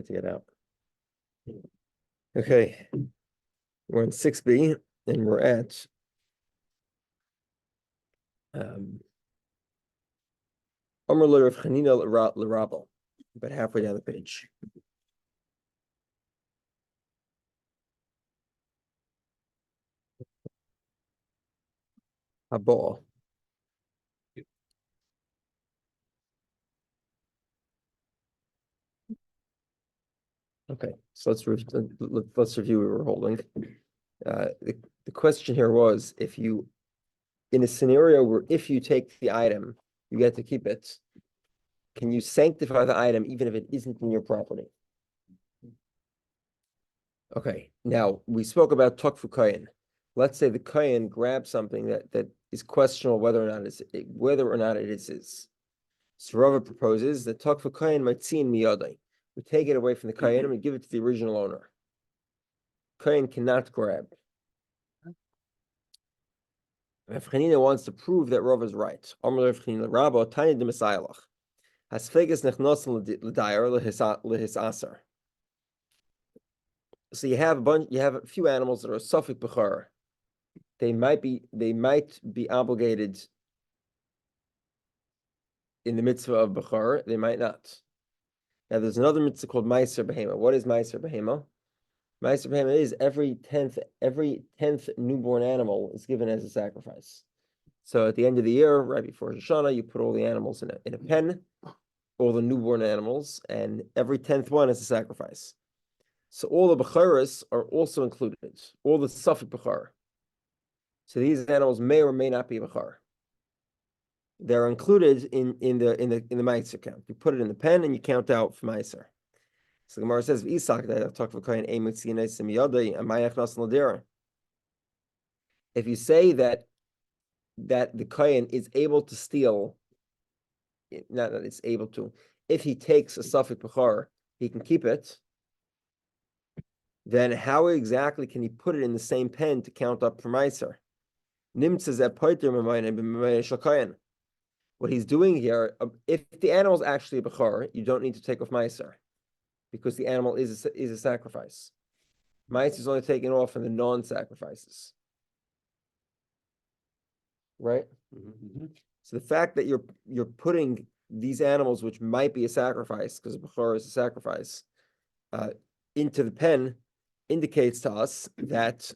to get out. Okay, we're in 6b, and we're at Amr Rav Chanina l'Rabba, about halfway down the page. Haba. Okay, so let's review what we're holding. The question here was, if you, in a scenario where if you take the item, you get to keep it, can you sanctify the item even if it isn't in your property? Okay, now we spoke about Tukfu Kayin. Let's say the Kayin grabs something that is questionable whether or not it is. So Rava proposes that Tukfu Kayin Mציעא miyadai. We take it away from the Kayin and we give it to the original owner. Kayin cannot grab. Rav Chanina wants to prove that Rava is right. Amar Rav Chanina Rabba Tanya de Messiah. Hasfegas nechnosen l'dayer lehisaser. So you have a few animals that are safek b'char. They might be obligated in the mitzvah of b'char. They might not. Now there's another mitzvah called Meiser Behema. What is Meiser Behema? Meiser Behema is every tenth newborn animal is given as a sacrifice. So at the end of the year, right before Rosh Hashanah, you put all the animals in a pen, all the newborn animals, and every 10th one is a sacrifice. So all the Becharas are also included, all the Safek Bechar. So these animals may or may not be Bechar. They're included in the Meiser count. You put it in the pen and you count out for Meiser. So the Gemara says, if you say that the Kayin is able to steal, not that it's able to, if he takes a Safek Bechar, he can keep it, then how exactly can he put it in the same pen to count up for Meiser? What he's doing here, if the animal is actually a Bechar, you don't need to take off Meiser, because the animal is a sacrifice. Meiser is only taken off in the non-sacrifices. Right? Mm-hmm. So the fact that you're putting these animals, which might be a sacrifice, because Bechor is a sacrifice, into the pen, indicates to us that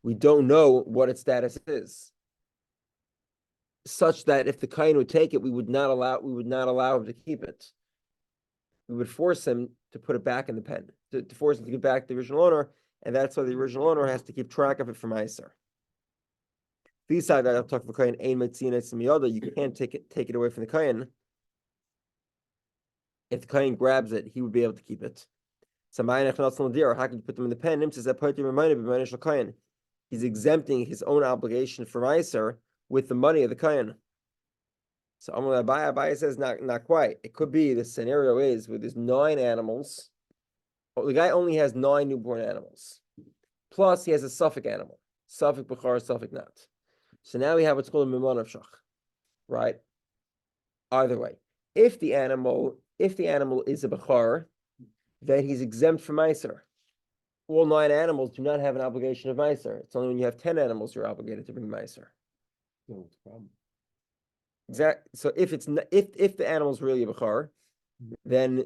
we don't know what its status is, such that if the Kain would take it, we would not allow him to keep it. We would force him to put it back in the pen, to force him to give back the original owner, and that's why the original owner has to keep track of it for Meiser. Beside that, I'll talk about Kain ein Metzinas miyada. You can't take it away from the Kain. If the Kain grabs it, he would be able to keep it. So how can you put them in the pen? He's exempting his own obligation for Meiser with the money of the Kain. So Abaye says not quite. It could be the scenario is where there's 9 animals. Well, the guy only has 9 newborn animals. Plus he has a Suffolk animal. Suffolk Bechar, Suffolk not. So now we have what's called a Mimon of Shach. Right? Either way. If the animal is a Bechar, then he's exempt from Meiser. All 9 animals do not have an obligation of Meiser. It's only when you have 10 animals you're obligated to bring Meiser. No problem. Exactly. So if the animal is really a Bechar, then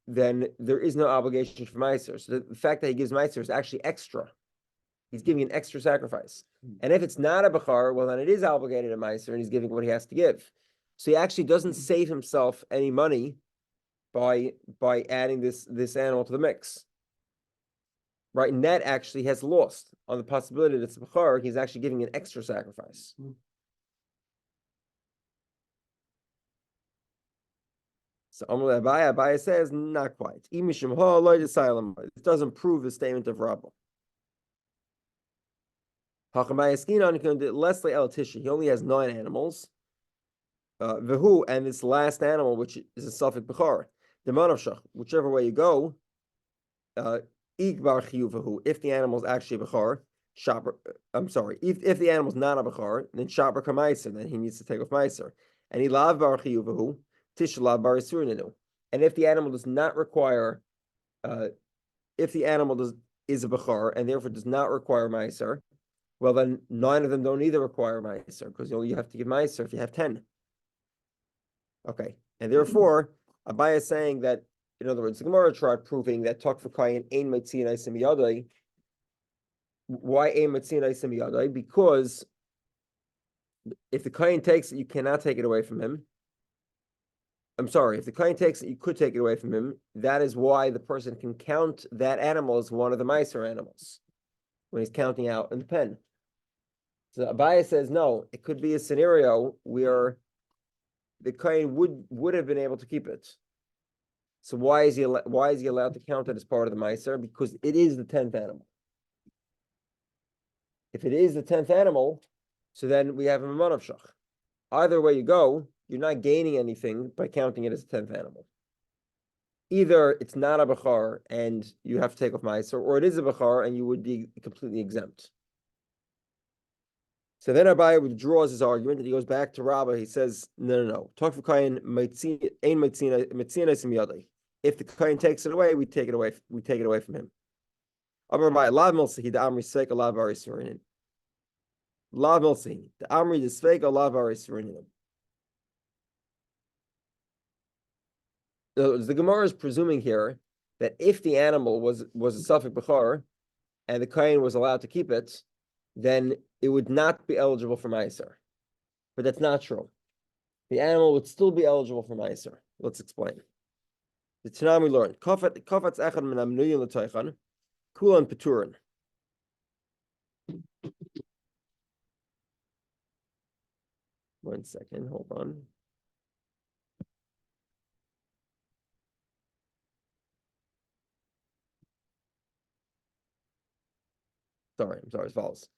there is no obligation for Meiser. So the fact that he gives Meiser is actually extra. He's giving an extra sacrifice. And if it's not a Bechar, well, then it is obligated to Meiser, and he's giving what he has to give. So he actually doesn't save himself any money by adding this animal to the mix. Right? And that actually has lost on the possibility that it's a Bechar. He's actually giving an extra sacrifice. So Abaye says, not quite. It doesn't prove the statement of Rabba. Leslie Elatishi, he only has 9 animals. And this last animal, which is a Suffolk Bechar, the Manavshach, whichever way you go, if the animal is actually a Bechar, if the animal is not a Bechar, then Shabar Kamaiser, then he needs to take off Meiser. And he lav bar chiyuvahu, Tish lav bar isurinu. and if the animal does not require, if the animal is a bachar and therefore does not require meiser, well then 9 of them don't either require meiser because you have to give meiser if you have 10. Okay, and therefore Abaye is saying that, in other words, the Gemara tried proving that talk for kayin ein meitzia naisim yadai. Why ein meitzia naisim yadai? Because if the kayin takes it, you cannot take it away from him. I'm sorry, if the kayin takes it, you could take it away from him. That is why the person can count that animal as one of the meiser animals when he's counting out in the pen. So Abaye says no, it could be a scenario where the kayin would have been able to keep it. So why is he allowed to count it as part of the meiser? Because it is the 10th animal. If it is the 10th animal, so then we have a mamon of shach. Either way you go, you're not gaining anything by counting it as a 10th animal. Either it's not a bachar and you have to take off meiser, or it is a bachar and you would be completely exempt. So then Abaye withdraws his argument and he goes back to Rabbah. He says, no. Talk for kayin ein meitzia naisim yadai. If the kayin takes it away, we take it away from him. Lav milsi the amri sveik alav aris v'rinin. Lav milsi the amri the sveik alav aris v'rinin. The Gemara is presuming here that if the animal was a safek b'char and the kayin was allowed to keep it, then it would not be eligible for meiser. But that's not true. The animal would still be eligible for meiser. Let's explain. The Tanam we learned kafat echad min amnuyin l'toichan kulan peturin. One second, hold on. Sorry, as follows.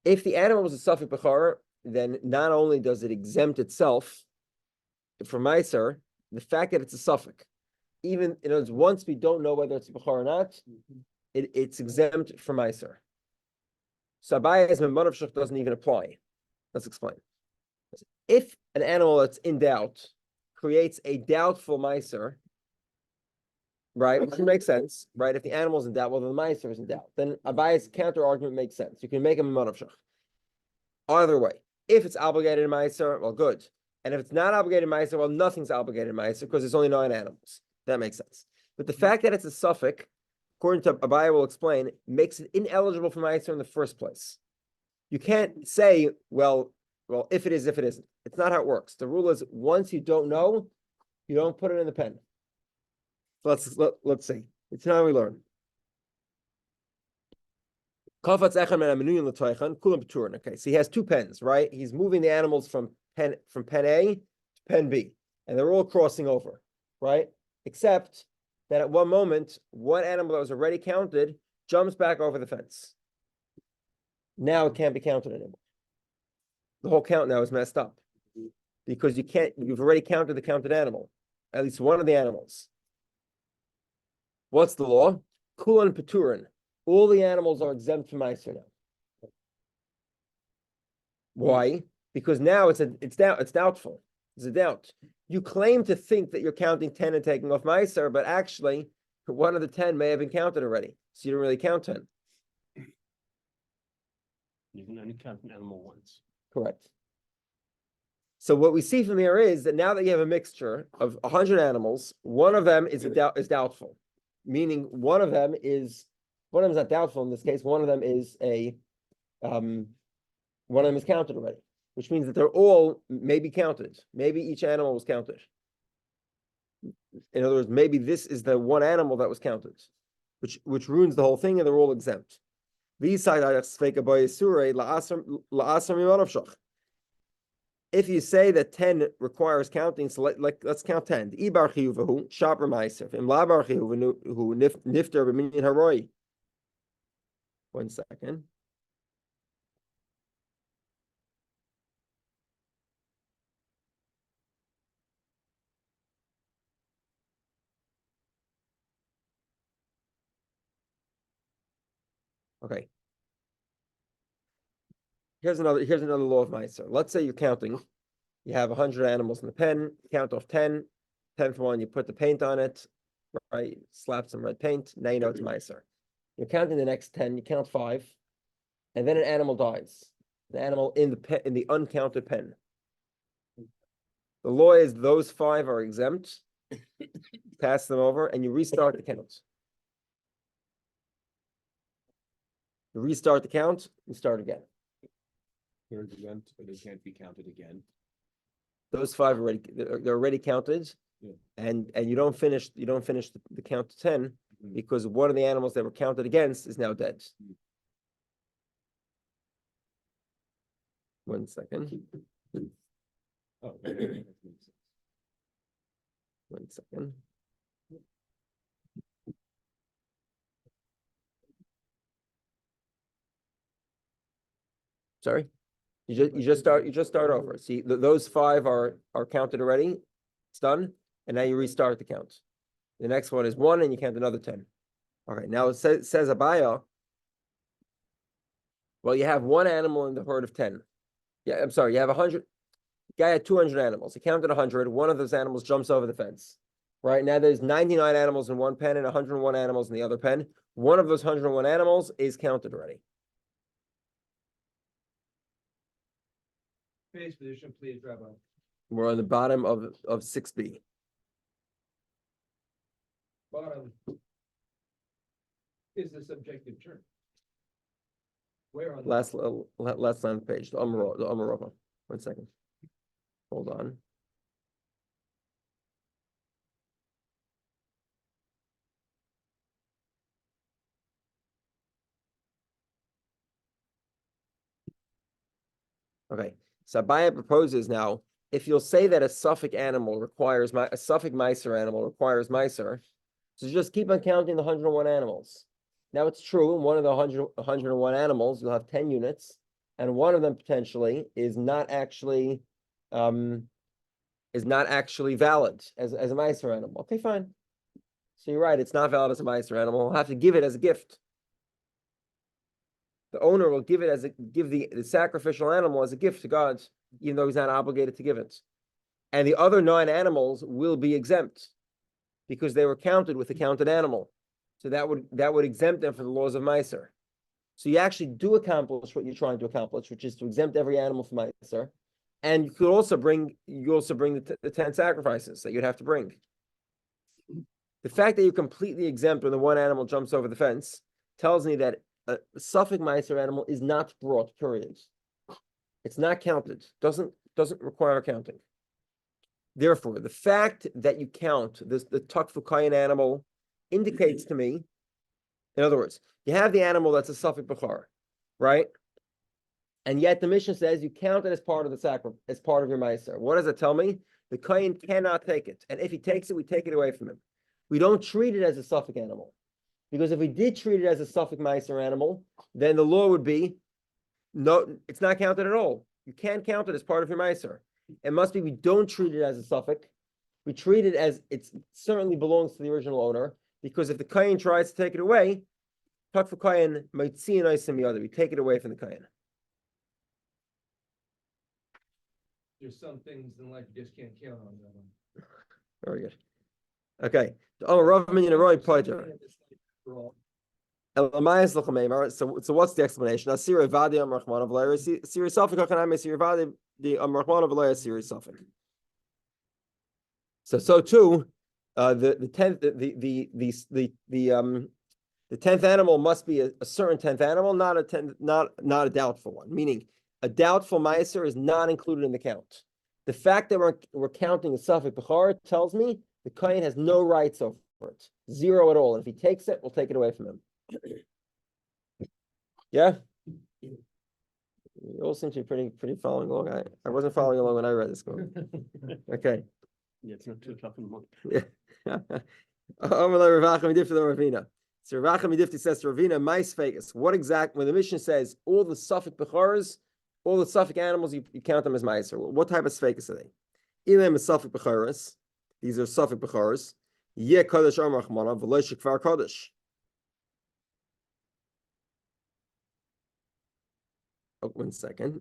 If the animal was a safek b'char, then not only does it exempt itself from meiser, the fact that it's a safek, even once we don't know whether it's a b'char or not, it's exempt from meiser. So Abaye's mamon of shach doesn't even apply. Let's explain. If an animal that's in doubt creates a doubtful meiser, right, which makes sense, right? If the animal's in doubt, well, then the meiser is in doubt. Then Abaye's counter argument makes sense. You can make a mamon of shach. Either way, if it's obligated in meiser, well, good. And if it's not obligated in meiser, well, nothing's obligated in meiser because there's only 9 animals. That makes sense. But the fact that it's a suffix, according to Abaye will explain, makes it ineligible for meiser in the first place. You can't say, well, if it is, if it isn't. It's not how it works. The rule is once you don't know, you don't put it in the pen. So let's see. It's how we learn. Okay, so he has 2 pens, right? He's moving the animals from pen A to pen B, and they're all crossing over, right? Except that at one moment, one animal that was already counted jumps back over the fence. Now it can't be counted anymore. The whole count now is messed up because you've already counted the counted animal, at least one of the animals. What's the law? Kulan peturin. All the animals are exempt from meiser now. Why? Because now it's doubtful. It's a doubt. You claim to think that you're counting 10 and taking off meiser, but actually one of the 10 may have been counted already. So you don't really count 10. You can only count an animal once. Correct. So what we see from here is that now that you have a mixture of 100 animals, one of them is doubtful, meaning one of them is not doubtful in this case. One of them is counted already, which means that they're all maybe counted. Maybe each animal was counted. In other words, maybe this is the one animal that was counted, which ruins the whole thing, and they're all exempt. If you say that 10 requires counting, so let's count 10. One second. Okay. Here's another law of Meiser. Let's say you're counting. You have 100 animals in the pen. Count off 10. 10th one, you put the paint on it, right? Slap some red paint. Now you know it's Meiser. You're counting the next 10. You count 5, and then an animal dies. The animal in the uncounted pen. The law is those 5 are exempt. Pass them over, and you restart the count. You restart the count. You start again. They're exempt, but they can't be counted again. Those 5 they're already counted, Yeah. and you don't finish the count to 10 because one of the animals that were counted against is now dead. 1 second. Oh, okay, that makes sense. 1 second. Sorry, you just start over. See, those 5 are counted already. It's done, and now you restart the count. The next one is 1, and you count another 10. All right, now it says Abaya. Well, you have 1 animal in the herd of 10. Yeah, I'm sorry, you have 100. Guy had 200 animals. He counted 100. One of those animals jumps over the fence. Right now, there's 99 animals in one pen and 101 animals in the other pen. One of those 101 animals is counted already. Page position, please, Rabbi. We're on the bottom of 6B. Bottom is the subjective term. Where on the Last line of the page, the Amarova. 1 second. Hold on. Okay, so Abaya proposes now, if you'll say that a suffix animal requires a suffix Meiser animal requires Meiser, so just keep on counting the 101 animals. Now it's true, in one of the 101 animals, you'll have 10 units, and one of them potentially is not actually valid as a Meiser animal. Okay, fine. So you're right, it's not valid as a Meiser animal. We'll have to give it as a gift. The owner will give the sacrificial animal as a gift to God, even though he's not obligated to give it. And the other 9 animals will be exempt because they were counted with the counted animal. So that would exempt them from the laws of Meiser. So you actually do accomplish what you're trying to accomplish, which is to exempt every animal from Meiser. And you also bring the 10 sacrifices that you'd have to bring. The fact that you're completely exempt when the one animal jumps over the fence tells me that a suffix Meiser animal is not brought, period. It's not counted, doesn't require counting. Therefore, the fact that you count the Takfukayan animal indicates to me, in other words, you have the animal that's a suffix Bechar, right? And yet the Mishnah says you count it as part of the sacrifice, as part of your Meiser. What does it tell me? The Kayin cannot take it. And if he takes it, we take it away from him. We don't treat it as a suffix animal. Because if we did treat it as a suffix Meiser animal, then the law would be, no, it's not counted at all. You can't count it as part of your Meiser. It must be we don't treat it as a suffix. We treat it as it certainly belongs to the original owner, because if the Kayin tries to take it away, talk for Kayin, mציעא, we take it away from the Kayin. There's some things in life you just can't count on. Very good. Okay. So what's the explanation? So too, the 10th animal must be a certain 10th animal, not a doubtful one. Meaning, a doubtful meiser is not included in the count. The fact that we're counting a suffix bechar tells me the kohen has no rights over it, 0 at all. And if he takes it, we'll take it away from him. Yeah, you all seem to be pretty following along. I wasn't following along when I read this one. Okay. Yeah, it's not 2 o'clock in the morning. Yeah. So Ravachim Midifti says to Ravina, "Mais fegus." What exact? When the Mishnah says all the suffix becharas, all the suffix animals, you count them as meiser. What type of fegus are they? Ilim is suffix becharas. These are suffix becharas. Ye kodesh amrachmana v'lo shekvar kodesh. Oh, 1 second.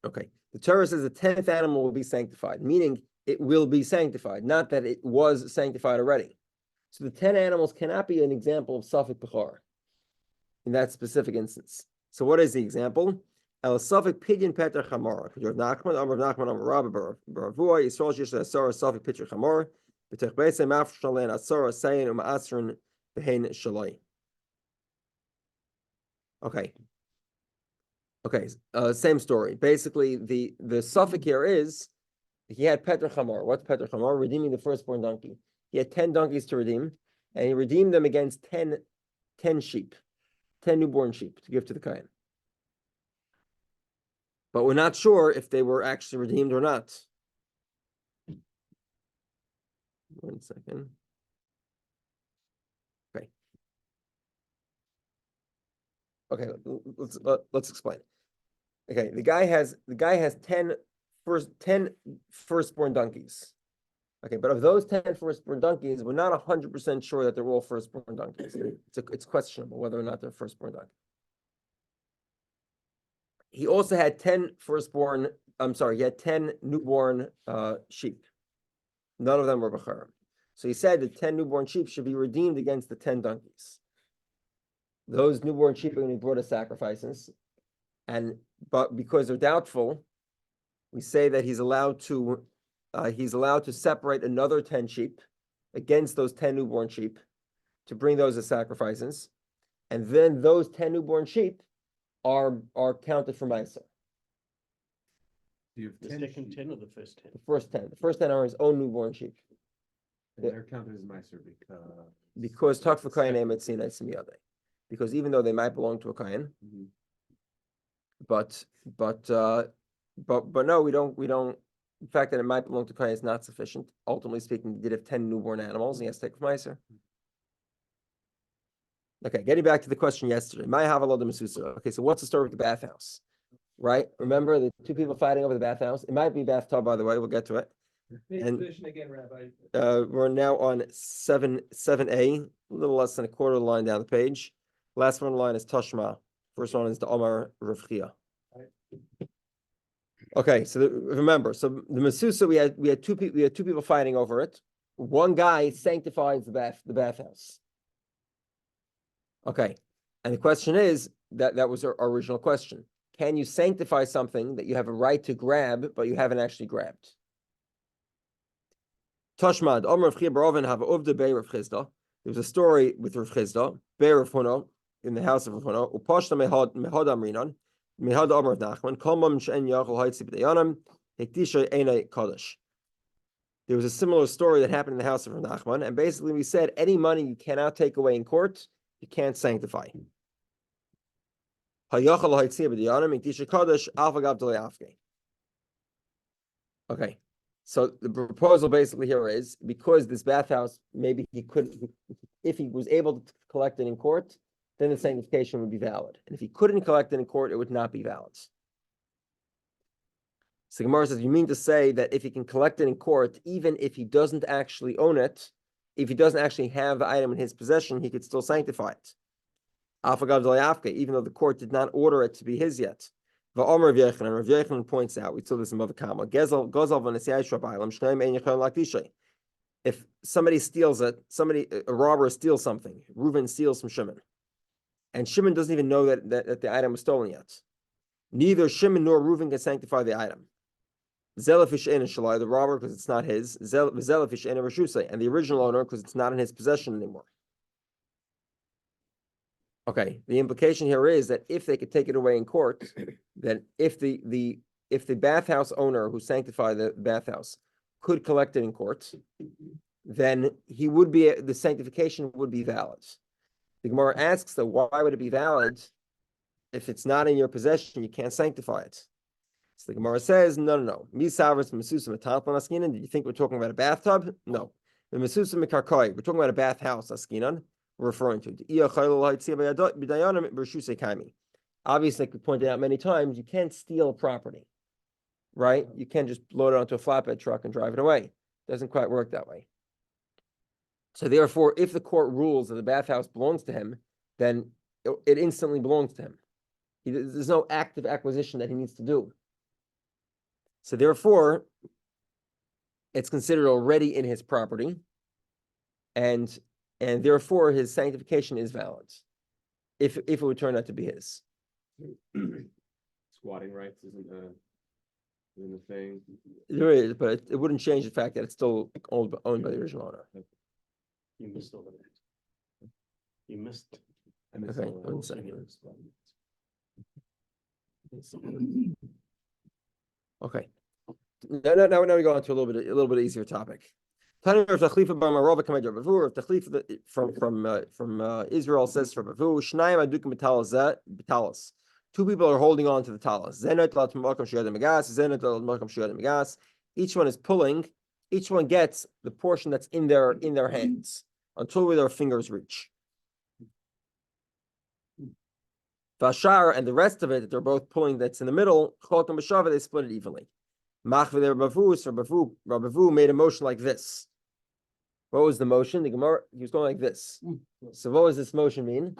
Okay, the Torah says the 10th animal will be sanctified. Meaning, it will be sanctified, not that it was sanctified already. So the 10 animals cannot be an example of Safek Bechor in that specific instance. So what is the example? El Safek Pidyon Peter Chamor. Rav Nachman, Amar Rav Nachman, Amar Rabbi Baravua, Yisrael Shish Asara Safek Peter Chamor, B'tech Beise Maf Shalen Asara Sayin Asrin Behin Shalai. Okay. Okay, same story. Basically, the suffix here is he had Peter Chamor. What's Peter Chamor? Redeeming the firstborn donkey. He had 10 donkeys to redeem, and he redeemed them against 10 sheep, 10 newborn sheep to give to the Kohen. But we're not sure if they were actually redeemed or not. 1 second. Okay, let's explain. Okay, the guy has 10 firstborn donkeys. Okay, but of those 10 firstborn donkeys, we're not 100% sure that they're all firstborn donkeys. It's questionable whether or not they're firstborn donkeys. He also had 10 newborn sheep. None of them were Bechara. So he said that 10 newborn sheep should be redeemed against the 10 donkeys. Those newborn sheep are going to be brought as sacrifices, but because they're doubtful, we say that he's allowed to separate another 10 sheep against those 10 newborn sheep to bring those as sacrifices, and then those 10 newborn sheep are counted for Meiser. You The have 10 second sheep, 10 or the first 10? The first 10 are his own newborn sheep. and they're counted as Meiser Because talk for Kohen Mציעא Miyade. Because even though they might belong to a Kohen, but no, we don't. The fact that it might belong to Kohen is not sufficient. Ultimately speaking, he did have 10 newborn animals, and he has to take from Meiser. Okay, getting back to the question yesterday. Okay, so what's the story with the bathhouse? Right? Remember the two people fighting over the bathhouse? It might be bathtub, by the way. We'll get to it. And Position again, Rabbi. we're now on 7A, a little less than a quarter of the line down the page. Last one on the line is Tashma. First one is the Omar Rav Chia. Okay, so remember, so the Mesusa, we had two people fighting over it. One guy sanctifies the bathhouse. Okay, and the question is that was our original question. Can you sanctify something that you have a right to grab, but you haven't actually grabbed? Tashmad, Omer Rav Chia Barovin have Uvda Bei Rav Chisda. There was a story with Rav Chisda, Bei Rav Huno, in the house of Rav Huno. Upashta Mehad Amrinon, Mehad Omer of Nachman, Kamma She'en Yachol Haitzi B'Dayanim, Hektisha Einay Kodesh. There was a similar story that happened in the house of Rav Nachman, and basically we said any money you cannot take away in court, you can't sanctify. Hayachol Haitzi B'Dayanim, Hektisha Kodesh, Alpha Gav Delay Afke. Okay. So the proposal basically here is because this bathhouse, maybe he could, if he was able to collect it in court, then the sanctification would be valid. And if he couldn't collect it in court, it would not be valid. So Gemara says, you mean to say that if he can collect it in court, even if he doesn't actually own it, if he doesn't actually have the item in his possession, he could still sanctify it. Even though the court did not order it to be his yet. Rav Yechanan points out, we saw this in Kamma. If somebody steals it, a robber steals something, Reuven steals from Shimon, and Shimon doesn't even know that the item was stolen yet. Neither Shimon nor Reuven can sanctify the item. Zelafish ein shalai, the robber, because it's not his. Zelafish ein reshusay, and the original owner, because it's not in his possession anymore. Okay, the implication here is that if they could take it away in court, then if the bathhouse owner who sanctified the bathhouse could collect it in court, then the sanctification would be valid. The Gemara asks, though, why would it be valid if it's not in your possession? You can't sanctify it. So the Gemara says, no. Did you think we're talking about a bathtub? No. The Mesusa Mikarkoi, we're talking about a bathhouse, askinan. We're referring to. Obviously, like we pointed out many times, you can't steal property, right? You can't just load it onto a flatbed truck and drive it away. It doesn't quite work that way. So therefore, if the court rules that the bathhouse belongs to him, then it instantly belongs to him. There's no active acquisition that he needs to do. So therefore, it's considered already in his property, and therefore his sanctification is valid, if it would turn out to be his. Squatting rights isn't a thing. There is, but it wouldn't change the fact that it's still owned by the original owner. You missed over that. You missed. I missed Okay, all that. one second. Okay. Now we go on to a little bit easier topic. From Israel says from Avu, two people are holding on to the talis. Each one is pulling. Each one gets the portion that's in their hands until where their fingers reach. Vashar and the rest of it that they're both pulling that's in the middle, they split it evenly. Rabavu made a motion like this. What was the motion? The Gemara, he was going like this. So what does this motion mean?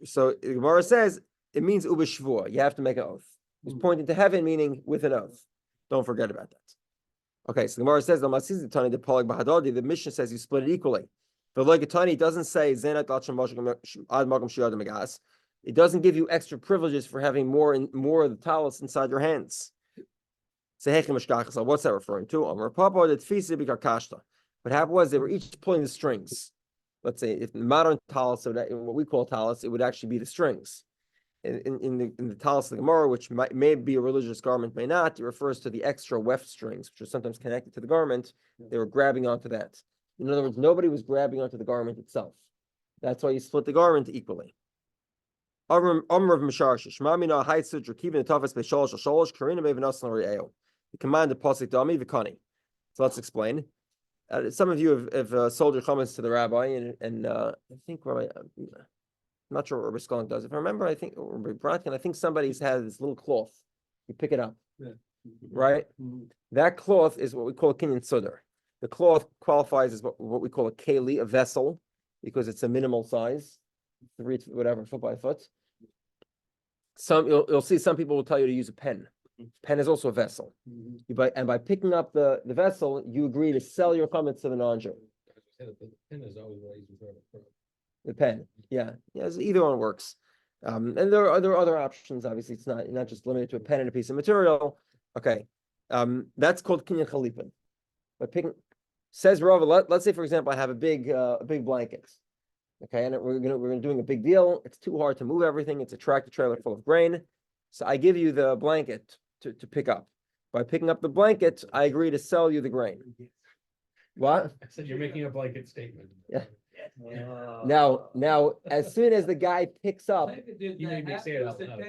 So the Gemara says it means ubeshvua. You have to make an oath. He's pointing to heaven, meaning with an oath. Don't forget about that. Okay, so the Gemara says the Mishnah says you split it equally. But like Tani doesn't say it doesn't give you extra privileges for having more of the talis inside your hands. What's that referring to? What happened was they were each pulling the strings. Let's say if the modern talis, what we call talis, it would actually be the strings. In the talis of the Gemara, which may be a religious garment, may not, it refers to the extra weft strings, which are sometimes connected to the garment. They were grabbing onto that. In other words, nobody was grabbing onto the garment itself. That's why you split the garment equally. The command of Pasik Dami Vikani. So let's explain. Some of you have sold your comments to the rabbi, and I think Rabbi, I'm not sure what Rabbi Skolnik does. If I remember, I think Rabbi Bratkin, I think somebody's had this little cloth. You pick it up, right? That cloth is what we call kinyan sudar. The cloth qualifies as what we call a keli, a vessel, because it's a minimal size, 3 whatever, foot by foot. You'll see some people will tell you to use a pen. Pen is also a vessel. By picking up the vessel, you agree to sell your chametz to the non-Jew. The pen is always what I use for The pen, yeah, so either one works. And there are other options. Obviously, it's not just limited to a pen and a piece of material. Okay, that's called kinyan chalipin. But says Rava, let's say for example, I have a big blanket. Okay, and we're doing a big deal. It's too hard to move everything. It's a tractor trailer full of grain. So I give you the blanket to pick up. By picking up the blanket, I agree to sell you the grain. What? I said you're making a blanket statement. Yeah. Now, as soon as the guy picks up, You made me say it out loud.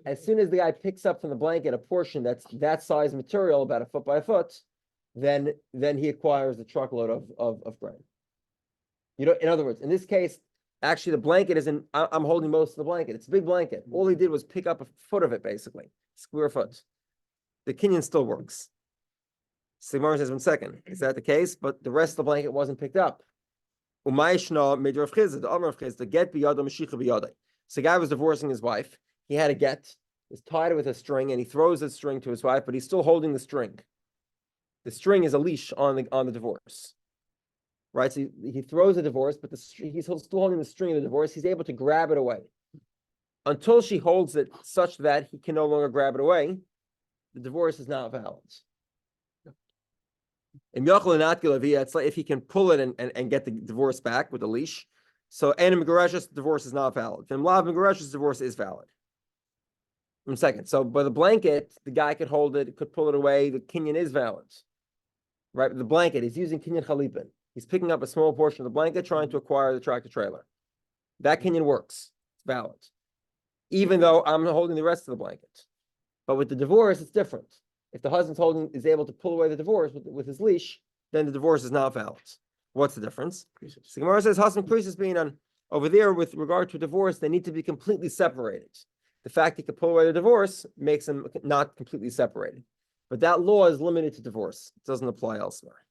as soon as the guy picks up from the blanket a portion that's that size material, about a foot by a foot, then he acquires the truckload of grain. In other words, in this case, actually the blanket isn't. I'm holding most of the blanket. It's a big blanket. All he did was pick up a foot of it, basically, square foot. The kinyan still works. Sigmar says 1 second. Is that the case? But the rest of the blanket wasn't picked up. So the guy was divorcing his wife. He had a get. He's tied it with a string, and he throws the string to his wife, but he's still holding the string. The string is a leash on the divorce, right? So he throws the divorce, but he's still holding the string of the divorce. He's able to grab it away until she holds it such that he can no longer grab it away. The divorce is not valid. And it's like if he can pull it and get the divorce back with the leash. So the divorce is not valid. Divorce is valid. 1 second. So by the blanket, the guy could hold it, could pull it away. The kinyan is valid. Right? The blanket, he's using kinyan chalipin. He's picking up a small portion of the blanket, trying to acquire the tractor trailer. That kinyan works. It's valid. Even though I'm holding the rest of the blanket. But with the divorce, it's different. If the husband is able to pull away the divorce with his leash, then the divorce is not valid. What's the difference? So Gemara says husband creases being on over there with regard to divorce, they need to be completely separated. The fact he could pull away the divorce makes them not completely separated. But that law is limited to divorce. It doesn't apply elsewhere.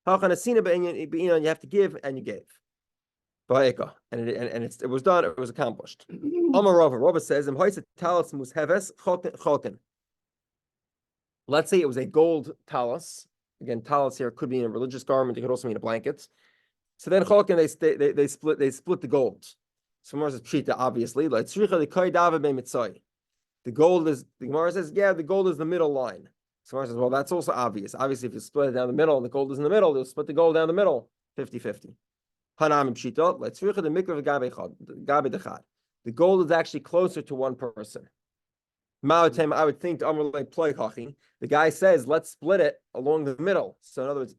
You have to give, and you gave. And it was done, it was accomplished. Rava says, let's say it was a gold talus. Again, talus here could be in a religious garment. It could also mean a blanket. So then Cholkin, they split the gold. So Gemara says pshita, obviously. Like the gold is, the Gemara says, yeah, the gold is the middle line. So Gemara says, well, that's also obvious. Obviously, if you split it down the middle and the gold is in the middle, they'll split the gold down the middle, 50-50. Hanam pshita, let's the mikra gabe dechad. The gold is actually closer to one person. Ma'otem, I would think the guy says, let's split it along the middle. So in other words,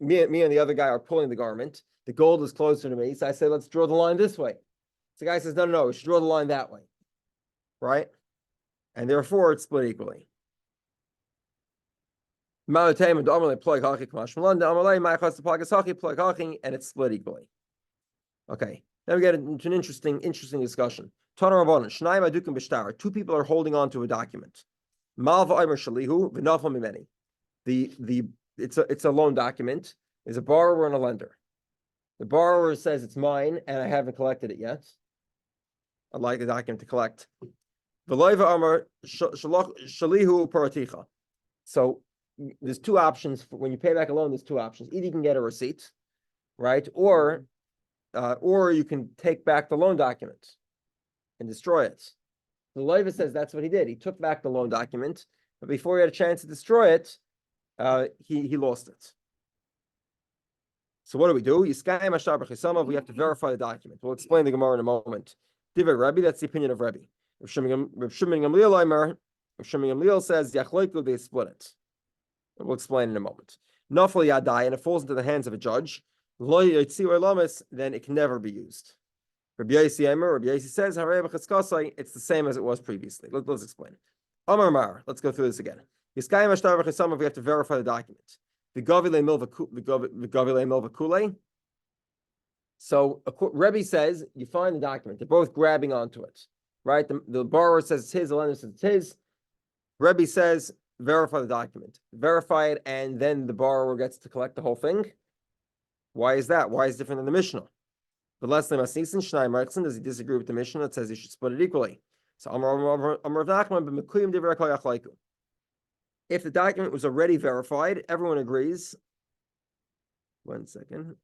me and the other guy are pulling the garment. The gold is closer to me. So I say, let's draw the line this way. So the guy says, no, we should draw the line that way. Right? And therefore it's split equally. And it's split equally. Okay. Now we get into an interesting discussion. Two people are holding on to a document. It's a loan document. There's a borrower and a lender. The borrower says it's mine and I haven't collected it yet. I'd like the document to collect. So there's two options when you pay back a loan. There's two options. Either you can get a receipt, right, or you can take back the loan document and destroy it. The Leiva says that's what he did. He took back the loan document, but before he had a chance to destroy it, he lost it. So what do? We have to verify the document. We'll explain the Gemara in a moment. Divrei Rabbi, that's the opinion of Rabbi. Rav Shimon Gamliel says Yachloiku, they split it. We'll explain in a moment. Nafal Yadai, and it falls into the hands of a judge. Then it can never be used. Rabbi Yossi says it's the same as it was previously. Let's explain. Amar Mar, let's go through this again. We have to verify the document. So Rebbe says you find the document. They're both grabbing onto it, right? The borrower says it's his. The lender says it's his. Rebbe says verify the document. Verify it, and then the borrower gets to collect the whole thing. Why is that? Why is it different than the Mishnah? But less than Masnisin Shnai Markson, does he disagree with the Mishnah that says you should split it equally? So if the document was already verified, everyone agrees. 1 second.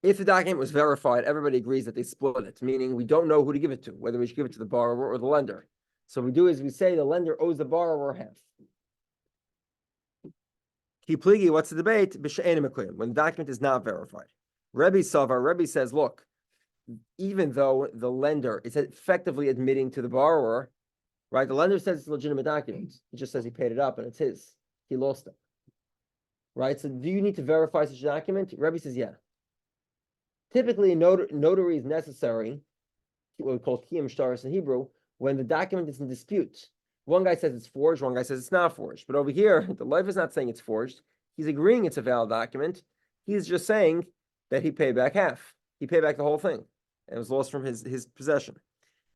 If the document was verified, everybody agrees that they split it, meaning we don't know who to give it to, whether we should give it to the borrower or the lender. So what we do is we say the lender owes the borrower half. Kipligi, what's the debate? When the document is not verified. Rebbe says, look, even though the lender is effectively admitting to the borrower, right? The lender says it's a legitimate document. He just says he paid it up and it's his. He lost it. Right? So do you need to verify such a document? Rebbe says, yeah. Typically, a notary is necessary, what we call kiyum shtaris in Hebrew, when the document is in dispute. One guy says it's forged, one guy says it's not forged. But over here, the Leiva is not saying it's forged. He's agreeing it's a valid document. He's just saying that he paid back half. He paid back the whole thing. And it was lost from his possession.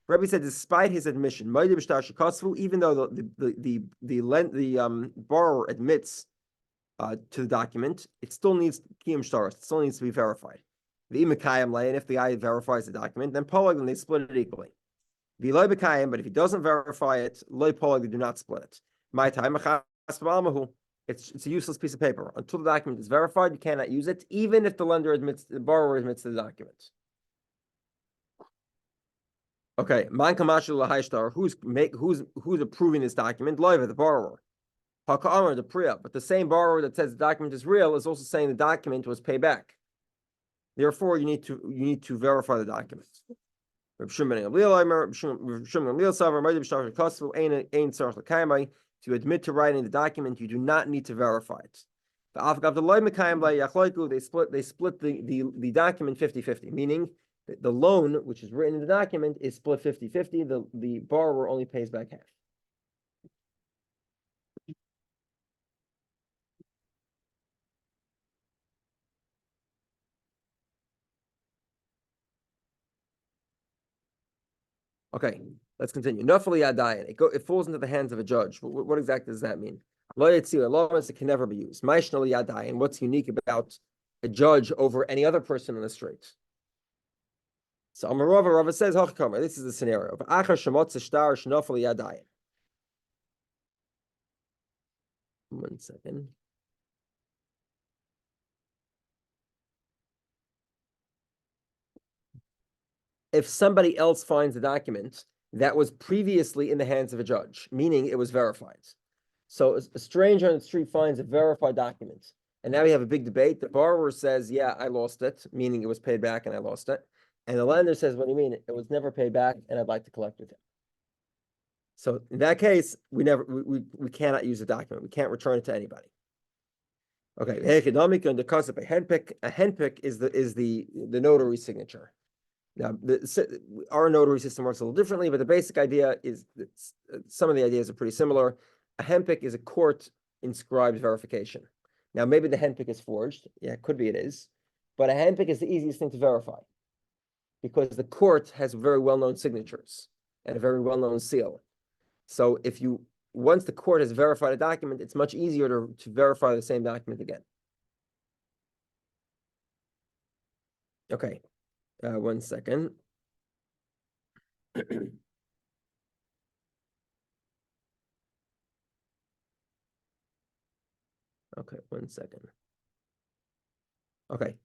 Rabbi said, despite his admission, even though the borrower admits to the document, it still needs kiyum shtaris. It still needs to be verified. And if the guy verifies the document, then polag, they split it equally. But if he doesn't verify it, loy polag, they do not split it. My time, it's a useless piece of paper. Until the document is verified, you cannot use it, even if the borrower admits to the document. Okay, who's approving this document? Loiva, the borrower. Haka'amar, the priya. But the same borrower that says the document is real is also saying the document was paid back. Therefore, you need to verify the document. To admit to writing the document, you do not need to verify it. They split the document 50-50, meaning the loan, which is written in the document, is split 50-50. The borrower only pays back half. Okay, let's continue. Nafali Adayan. It falls into the hands of a judge. What exactly does that mean? It can never be used. And what's unique about a judge over any other person in the street? So Rava says, Kamma, this is the scenario. One second. If somebody else finds a document that was previously in the hands of a judge, meaning it was verified. So a stranger on the street finds a verified document, and now we have a big debate. The borrower says, yeah, I lost it, meaning it was paid back and I lost it. And the lender says, what do you mean? It was never paid back and I'd like to collect with him. So in that case, we cannot use the document. We can't return it to anybody. Okay. A handpick is the notary signature. Now, our notary system works a little differently, but the basic idea is that some of the ideas are pretty similar. A handpick is a court-inscribed verification. Now, maybe the handpick is forged. Yeah, it could be it is. But a handpick is the easiest thing to verify because the court has very well-known signatures and a very well-known seal. So once the court has verified a document, it's much easier to verify the same document again. Okay. 1 second. Okay, 1 second. Okay.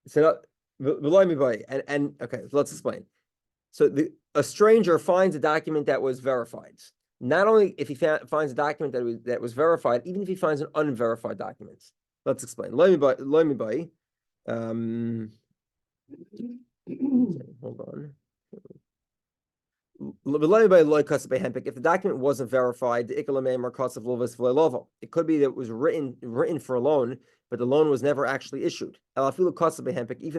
So and okay, let's explain. So a stranger finds a document that was verified. Not only if he finds a document that was verified, even if he finds an unverified document. Let's explain. Hold on. If the document wasn't verified, it could be that it was written for a loan, but the loan was never actually issued. Even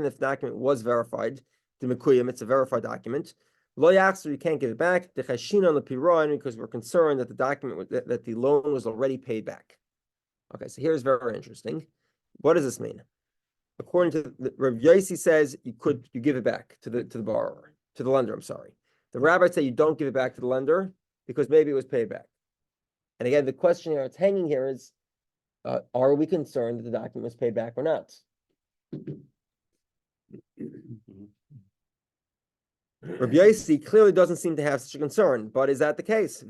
if the document was verified, it's a verified document. You can't give it back because we're concerned that the loan was already paid back. Okay, so here's very interesting. What does this mean? According to Rabbi Yossi says you give it back to the borrower, to the lender. I'm sorry. The rabbis say you don't give it back to the lender because maybe it was paid back. And again, the question here it's hanging here is, are we concerned that the document was paid back or not? Rabbi Yossi clearly doesn't seem to have such a concern, but is that the case?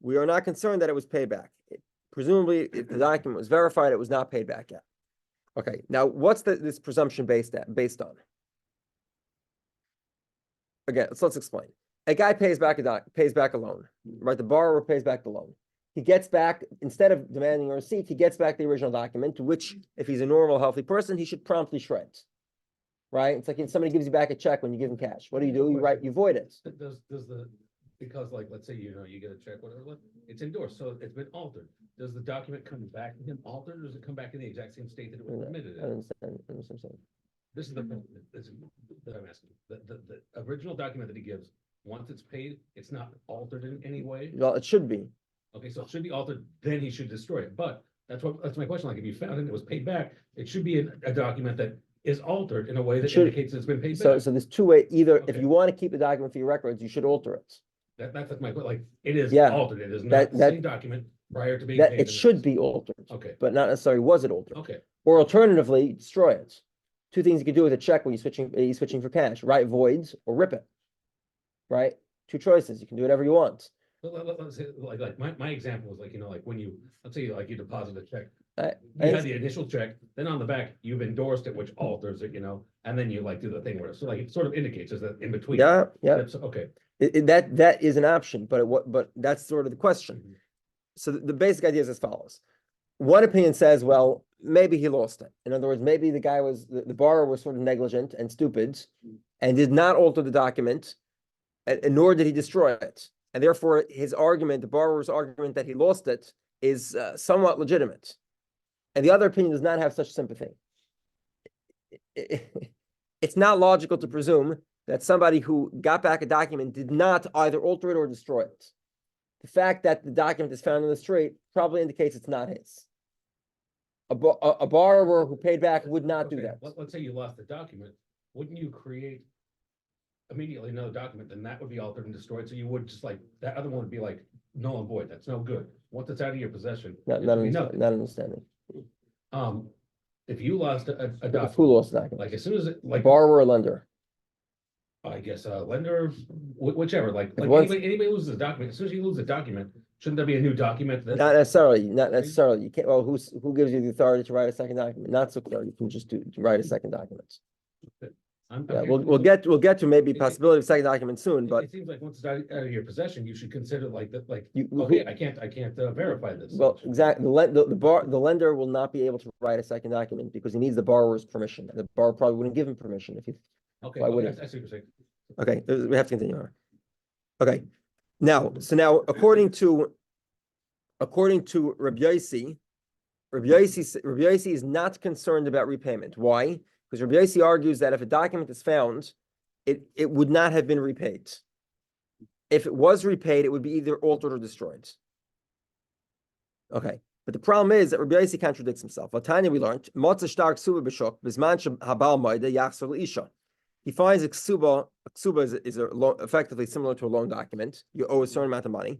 We are not concerned that it was paid back. Presumably, if the document was verified, it was not paid back yet. Okay, now what's this presumption based on? Again, let's explain. A guy pays back a loan, right? The borrower pays back the loan. He gets back, instead of demanding a receipt, he gets back the original document, which, if he's a normal, healthy person, he should promptly shred. Right? It's like if somebody gives you back a check when you give him cash. What do? You void it. Because let's say you get a check, whatever, it's endorsed, so it's been altered. Does the document come back in altered, or does it come back in the exact same state that it was submitted in? I understand. This is the that I'm asking. The original document that he gives, once it's paid, it's not altered in any way. Well, it should be. Okay, so it should be altered, then he should destroy it. But that's my question. Like, if you found it was paid back, it should be a document that is altered in a way that indicates it's been paid back. So there's two ways. Either if you want to keep the document for your records, you should alter it. That's my point. Like, it is altered. It is that not the same document prior to being paid. It should be altered. Okay. But not necessarily was it altered. Okay. Or alternatively, destroy it. Two things you can do with a check when you're switching for cash, right? Voids or rip it. Right? Two choices. You can do whatever you want. Let's say, like my example was like when let's say you deposit a check. You had the initial check, then on the back you've endorsed it, which alters it, and then you do the thing where it sort of indicates is that in between. Yeah. Okay. That is an option, but that's sort of the question. Mm-hmm. So the basic idea is as follows. One opinion says, well, maybe he lost it. In other words, maybe the borrower was sort of negligent and stupid and did not alter the document, and nor did he destroy it. And therefore, the borrower's argument that he lost it is somewhat legitimate. And the other opinion does not have such sympathy. It's not logical to presume that somebody who got back a document did not either alter it or destroy it. The fact that the document is found in the street probably indicates it's not his. A borrower who paid back would not do that. Let's say you lost the document. Wouldn't you create immediately another document? Then that would be altered and destroyed. So you would just that other one would be null and void. That's no good. Once it's out of your possession, Not understanding. if you lost a Who document, lost the document? like as soon as it, like, Borrower or lender? I guess, lender, whichever, like once- anybody loses a document, as soon as you lose a document, shouldn't there be a new document? that- Not necessarily. You can't, well, who gives you the authority to write a second document? Not so clear. You can just write a second document. I'm Yeah, here- we'll get to maybe possibility of second document soon, but It seems like once it's out of your possession, you should consider like that, like, you, okay, I can't verify this. well, exactly, the lender will not be able to write a second document because he needs the borrower's permission. And the borrower probably wouldn't give him permission if he, Okay, why okay, wouldn't- I see what you're saying. okay, we have to continue on. Okay, now, according to Rabbi Yossi, Rabbi Yossi is not concerned about repayment. Why? Because Rabbi Yossi argues that if a document is found, it would not have been repaid. If it was repaid, it would be either altered or destroyed. Okay, but the problem is that Rabbi Yossi contradicts himself. Latanya, we learned, he finds a ksuba is effectively similar to a loan document. You owe a certain amount of money.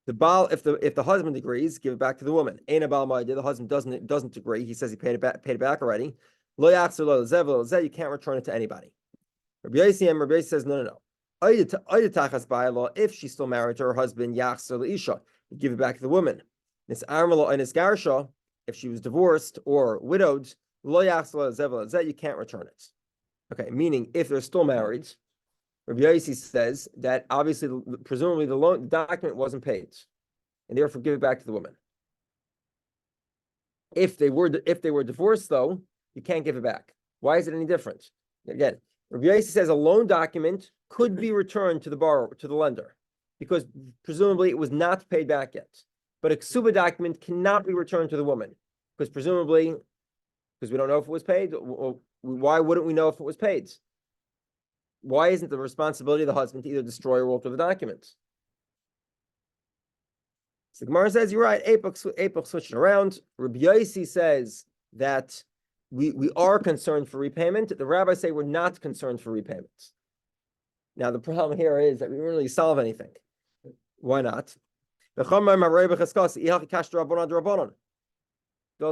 The baal, if the husband agrees, give it back to the woman. Ain't a baal the husband doesn't agree. He says he paid it back already. Lo yachzer lo lezev lo lezeh, you can't return it to anybody. Rabbi Yossi says no. If she's still married to her husband, yachzer leisha, you give it back to the woman. This armalo and this garsha, if she was divorced or widowed, lo yachzer lo lezev lo lezeh, you can't return it. Okay, meaning if they're still married, Rabbi Yossi says that obviously, presumably the document wasn't paid, and therefore give it back to the woman. If they were divorced, though, you can't give it back. Why is it any different? Again, Rabbi Yossi says a loan document could be returned to the borrower, to the lender, because presumably it was not paid back yet. But a ksuba document cannot be returned to the woman, because presumably, because we don't know if it was paid. Why wouldn't we know if it was paid? Why isn't the responsibility of the husband to either destroy or alter the document? So the Gemara says, you're right, Apok switched around. Rabbi Yossi says that we are concerned for repayment. The rabbis say we're not concerned for repayment. Now, the problem here is that we don't really solve anything. Why not? So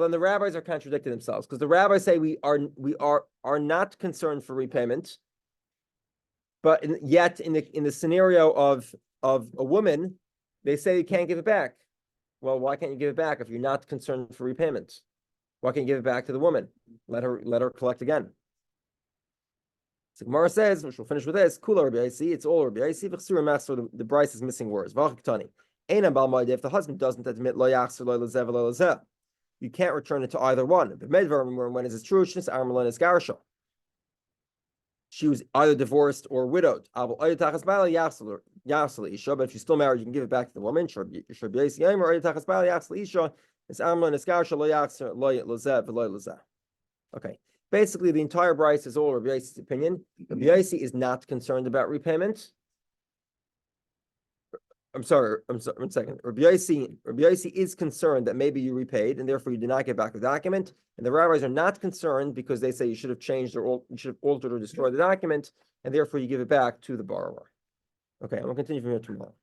then the rabbis are contradicting themselves because the rabbis say we are not concerned for repayment, but yet in the scenario of a woman, they say you can't give it back. Well, why can't you give it back if you're not concerned for repayment? Why can't you give it back to the woman? Let her collect again. So Gemara says, which we'll finish with this, Kula Rabbi Yossi, it's all Rabbi Yossi. So the Bryce is missing words. If the husband doesn't admit lo yachzer lo lezev lo lezeh, you can't return it to either one. But when is it true? She was either divorced or widowed. But if she's still married, you can give it back to the woman. Okay. Basically, the entire Bryce is all Rabbi Yossi's opinion. Rabbi Yossi is not concerned about repayment. I'm sorry, 1 second. Rabbi Yossi is concerned that maybe you repaid and therefore you did not get back the document. And the rabbis are not concerned because they say you should have changed or you should have altered or destroyed the document, and therefore you give it back to the borrower. Okay, and we'll continue from here tomorrow.